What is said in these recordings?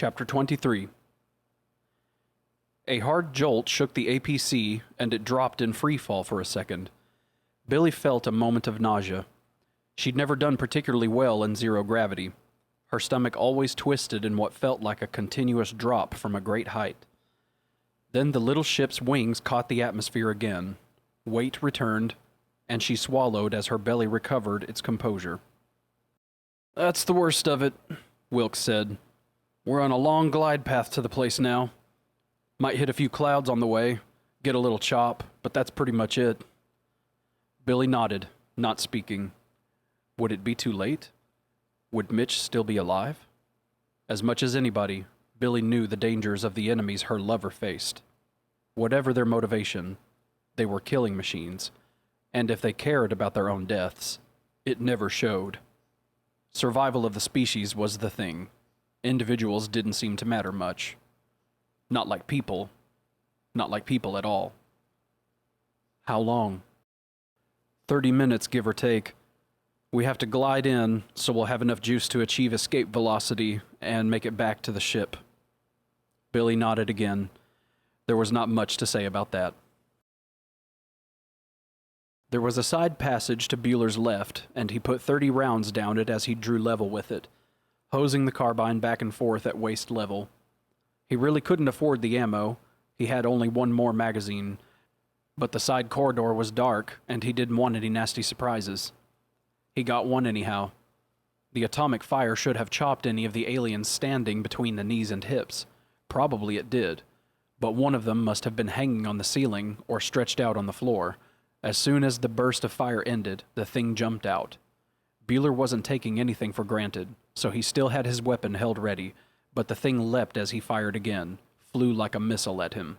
Chapter 23. A hard jolt shook the APC, and it dropped in free fall for a second. Billy felt a moment of nausea. She'd never done particularly well in zero gravity. Her stomach always twisted in what felt like a continuous drop from a great height. Then the little ship's wings caught the atmosphere again. Weight returned, and she swallowed as her belly recovered its composure. "That's the worst of it," Wilkes said. "We're on a long glide path to the place now. Might hit a few clouds on the way, get a little chop, but that's pretty much it." Billy nodded, not speaking. Would it be too late? Would Mitch still be alive? As much as anybody, Billy knew the dangers of the enemies her lover faced. Whatever their motivation, they were killing machines, and if they cared about their own deaths, it never showed. Survival of the species was the thing. Individuals didn't seem to matter much. Not like people. Not like people at all. How long? 30 minutes, give or take. We have to glide in, so we'll have enough juice to achieve escape velocity and make it back to the ship. Billy nodded again. There was not much to say about that. There was a side passage to Bueller's left, and he put 30 rounds down it as he drew level with it, hosing the carbine back and forth at waist level. He really couldn't afford the ammo. He had only one more magazine, but the side corridor was dark, and he didn't want any nasty surprises. He got one anyhow. The atomic fire should have chopped any of the aliens standing between the knees and hips. Probably it did, but one of them must have been hanging on the ceiling or stretched out on the floor. As soon as the burst of fire ended, the thing jumped out. Bueller wasn't taking anything for granted, so he still had his weapon held ready, but the thing leapt as he fired again, flew like a missile at him.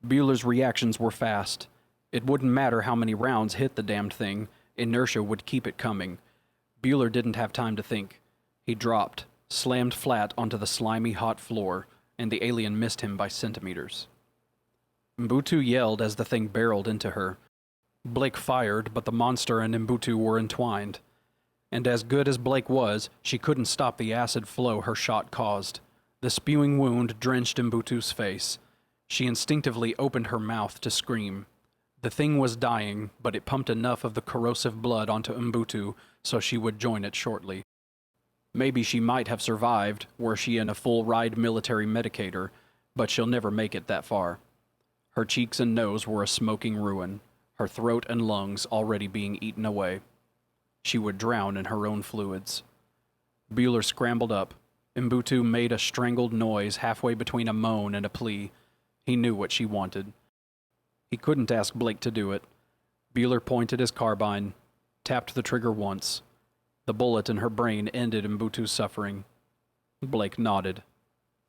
Bueller's reactions were fast. It wouldn't matter how many rounds hit the damned thing, inertia would keep it coming. Bueller didn't have time to think. He dropped, slammed flat onto the slimy hot floor, and the alien missed him by centimeters. Mbutu yelled as the thing barreled into her. Blake fired, but the monster and Mbutu were entwined. And as good as Blake was, she couldn't stop the acid flow her shot caused. The spewing wound drenched Mbutu's face. She instinctively opened her mouth to scream. The thing was dying, but it pumped enough of the corrosive blood onto Mbutu so she would join it shortly. Maybe she might have survived were she in a full-ride military medicator, but she'll never make it that far. Her cheeks and nose were a smoking ruin, her throat and lungs already being eaten away. She would drown in her own fluids. Bueller scrambled up. Mbutu made a strangled noise halfway between a moan and a plea. He knew what she wanted. He couldn't ask Blake to do it. Bueller pointed his carbine, tapped the trigger once. The bullet in her brain ended Mbutu's suffering. Blake nodded.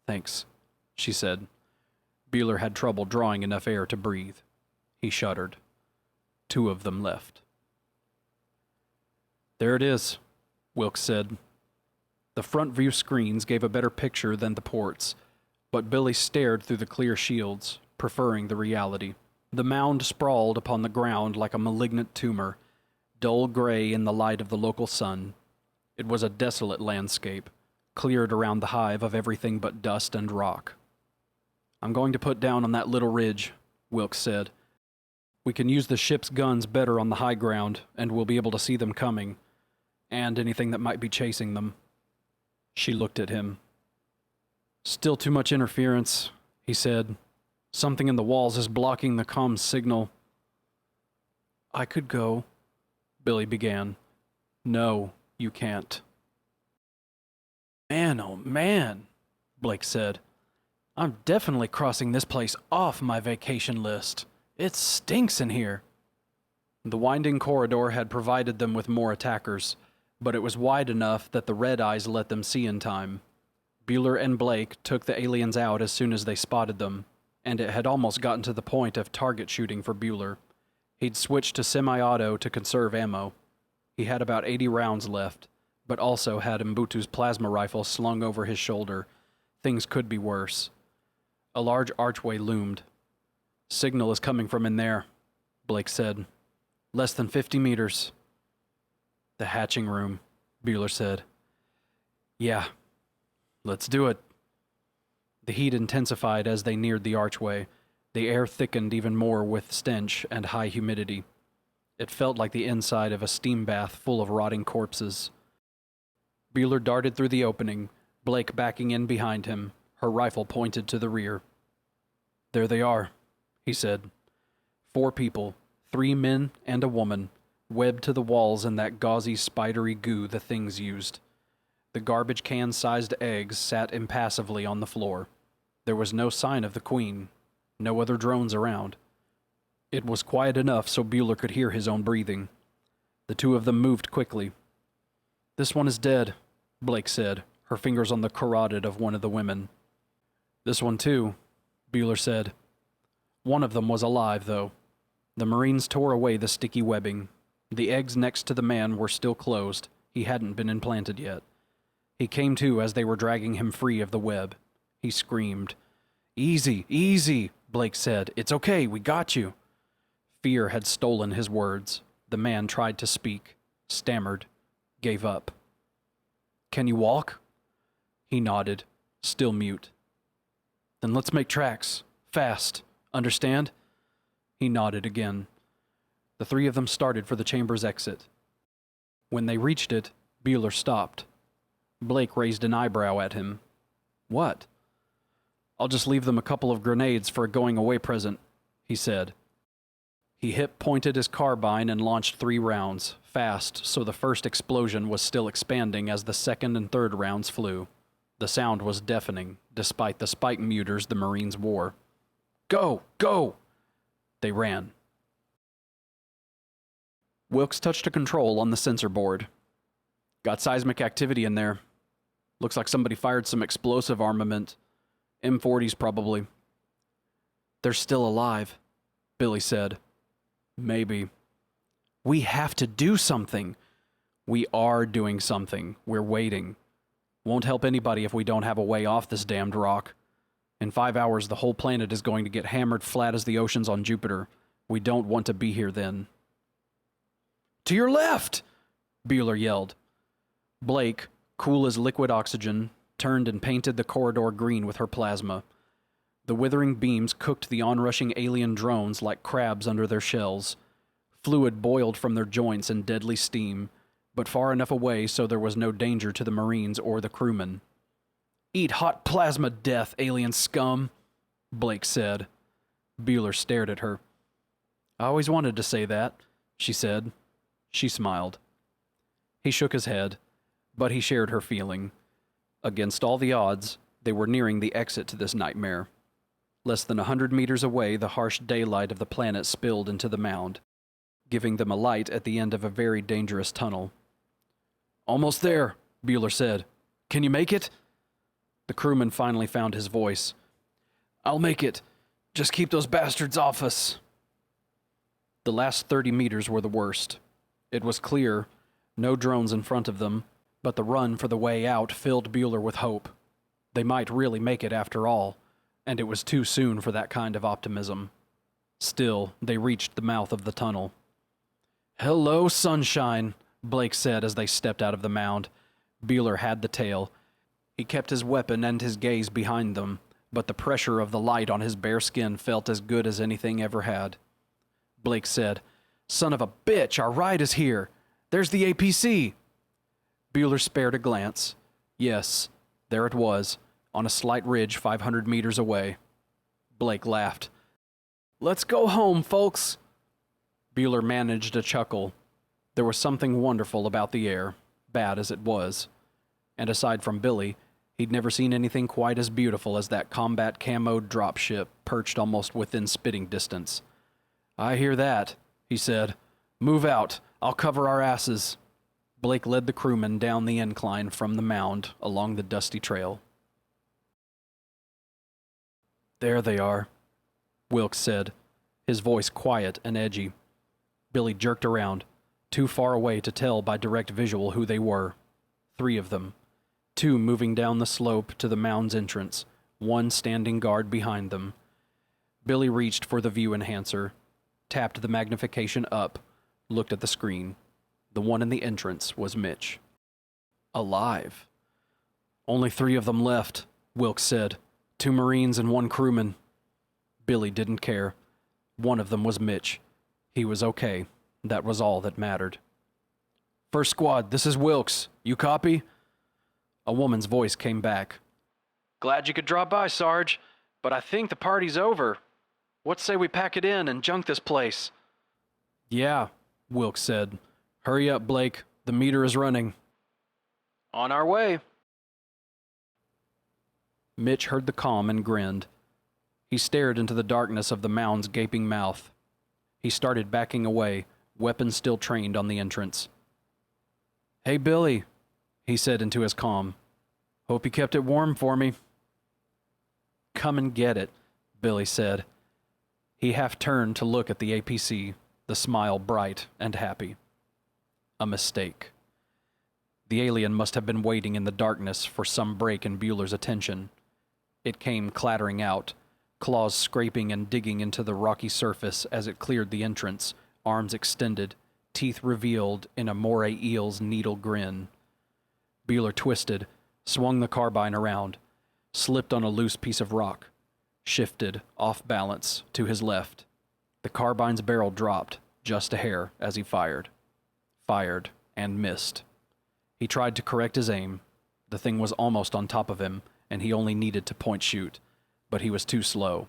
"Thanks," she said. Bueller had trouble drawing enough air to breathe. He shuddered. 2 of them left. "There it is," Wilkes said. The front view screens gave a better picture than the ports, but Billy stared through the clear shields, preferring the reality. The mound sprawled upon the ground like a malignant tumor, dull gray in the light of the local sun. It was a desolate landscape, cleared around the hive of everything but dust and rock. "I'm going to put down on that little ridge," Wilkes said. "We can use the ship's guns better on the high ground, and we'll be able to see them coming, and anything that might be chasing them." She looked at him. "Still too much interference," he said. "Something in the walls is blocking the comms signal." "I could go," Billy began. "No, you can't." "Man, oh man," Blake said. "I'm definitely crossing this place off my vacation list. It stinks in here." The winding corridor had provided them with more attackers, but it was wide enough that the red eyes let them see in time. Bueller and Blake took the aliens out as soon as they spotted them, and it had almost gotten to the point of target shooting for Bueller. He'd switched to semi-auto to conserve ammo. He had about 80 rounds left, but also had Mbutu's plasma rifle slung over his shoulder. Things could be worse. A large archway loomed. "Signal is coming from in there," Blake said. "Less than 50 meters. "The hatching room," Bueller said. "Yeah, let's do it." The heat intensified as they neared the archway. The air thickened even more with stench and high humidity. It felt like the inside of a steam bath full of rotting corpses. Bueller darted through the opening, Blake backing in behind him, her rifle pointed to the rear. "There they are," he said. 4 people, 3 men and a woman, webbed to the walls in that gauzy, spidery goo the things used. The garbage can-sized eggs sat impassively on the floor. There was no sign of the Queen, no other drones around. It was quiet enough so Bueller could hear his own breathing. The 2 of them moved quickly. "This one is dead," Blake said, her fingers on the carotid of one of the women. "This one too," Bueller said. One of them was alive, though. The Marines tore away the sticky webbing. The eggs next to the man were still closed. He hadn't been implanted yet. He came to as they were dragging him free of the web. He screamed. "Easy, easy," Blake said. "It's okay, we got you." Fear had stolen his words. The man tried to speak, stammered, gave up. "Can you walk?" He nodded, still mute. "Then let's make tracks. Fast. Understand?" He nodded again. The 3 of them started for the chamber's exit. When they reached it, Bueller stopped. Blake raised an eyebrow at him. "What?" "I'll just leave them a couple of grenades for a going-away present," he said. He hip-pointed his carbine and launched 3 rounds, fast, so the first explosion was still expanding as the second and third rounds flew. The sound was deafening, despite the spike muters the Marines wore. "Go! Go!" They ran. Wilkes touched a control on the sensor board. "Got seismic activity in there. Looks like somebody fired some explosive armament. M40s probably." "They're still alive," Billy said. "Maybe." "We have to do something." "We are doing something. We're waiting. Won't help anybody if we don't have a way off this damned rock. In 5 hours, the whole planet is going to get hammered flat as the oceans on Jupiter. We don't want to be here then." "To your left!" Bueller yelled. Blake, cool as liquid oxygen, turned and painted the corridor green with her plasma. The withering beams cooked the onrushing alien drones like crabs under their shells. Fluid boiled from their joints in deadly steam, but far enough away so there was no danger to the Marines or the crewmen. "Eat hot plasma death, alien scum," Blake said. Bueller stared at her. "I always wanted to say that," she said. She smiled. He shook his head, but he shared her feeling. Against all the odds, they were nearing the exit to this nightmare. Less than 100 meters away, the harsh daylight of the planet spilled into the mound, giving them a light at the end of a very dangerous tunnel. "Almost there," Bueller said. "Can you make it?" The crewman finally found his voice. "I'll make it. Just keep those bastards off us." The last 30 meters were the worst. It was clear, no drones in front of them, but the run for the way out filled Bueller with hope. They might really make it after all, and it was too soon for that kind of optimism. Still, they reached the mouth of the tunnel. "Hello, sunshine," Blake said as they stepped out of the mound. Bueller had the tail. He kept his weapon and his gaze behind them, but the pressure of the light on his bare skin felt as good as anything ever had. Blake said, "Son of a bitch, our ride is here. There's the APC." Bueller spared a glance. Yes, there it was, on a slight ridge 500 meters away. Blake laughed. "Let's go home, folks." Bueller managed a chuckle. There was something wonderful about the air, bad as it was. And aside from Billy, he'd never seen anything quite as beautiful as that combat camoed dropship perched almost within spitting distance. "I hear that," he said. "Move out. I'll cover our asses." Blake led the crewmen down the incline from the mound along the dusty trail. "There they are," Wilkes said, his voice quiet and edgy. Billy jerked around, too far away to tell by direct visual who they were. 3 of them. 2 moving down the slope to the mound's entrance, 1 standing guard behind them. Billy reached for the view enhancer, tapped the magnification up, looked at the screen. The one in the entrance was Mitch. Alive. "Only 3 of them left," Wilkes said. 2 Marines and 1 crewman. Billy didn't care. One of them was Mitch. He was okay. That was all that mattered. First squad, this is Wilkes. You copy? A woman's voice came back. Glad you could drop by, Sarge, but I think the party's over. What say we pack it in and junk this place? Yeah, Wilkes said. Hurry up, Blake. The meter is running. On our way. Mitch heard the comm and grinned. He stared into the darkness of the mound's gaping mouth. He started backing away, weapons still trained on the entrance. Hey, Billy, he said into his comm. Hope you kept it warm for me. Come and get it, Billy said. He half turned to look at the APC, the smile bright and happy. A mistake. The alien must have been waiting in the darkness for some break in Bueller's attention. It came clattering out, claws scraping and digging into the rocky surface as it cleared the entrance, arms extended, teeth revealed in a moray eel's needle grin. Bueller twisted, swung the carbine around, slipped on a loose piece of rock, shifted, off balance, to his left. The carbine's barrel dropped, just a hair, as he fired. Fired, and missed. He tried to correct his aim. The thing was almost on top of him, and he only needed to point shoot, but he was too slow.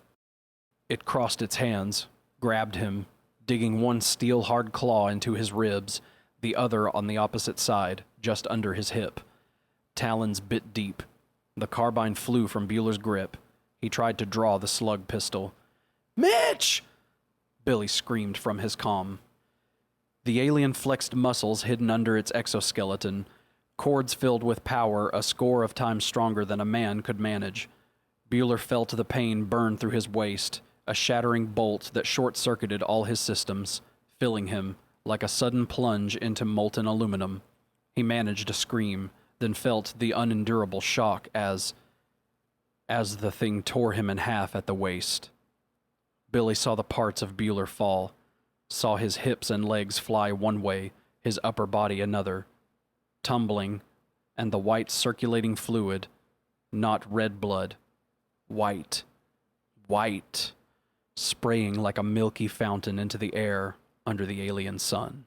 It crossed its hands, grabbed him, digging one steel-hard claw into his ribs, the other on the opposite side, just under his hip. Talons bit deep. The carbine flew from Bueller's grip. He tried to draw the slug pistol. Mitch! Billy screamed from his comm. The alien flexed muscles hidden under its exoskeleton, cords filled with power a score of times stronger than a man could manage. Bueller felt the pain burn through his waist, a shattering bolt that short-circuited all his systems, filling him like a sudden plunge into molten aluminum. He managed to scream, then felt the unendurable shock as the thing tore him in half at the waist. Billy saw the parts of Bueller fall, saw his hips and legs fly one way, his upper body another, tumbling, and the white circulating fluid, not red blood, white, spraying like a milky fountain into the air under the alien sun.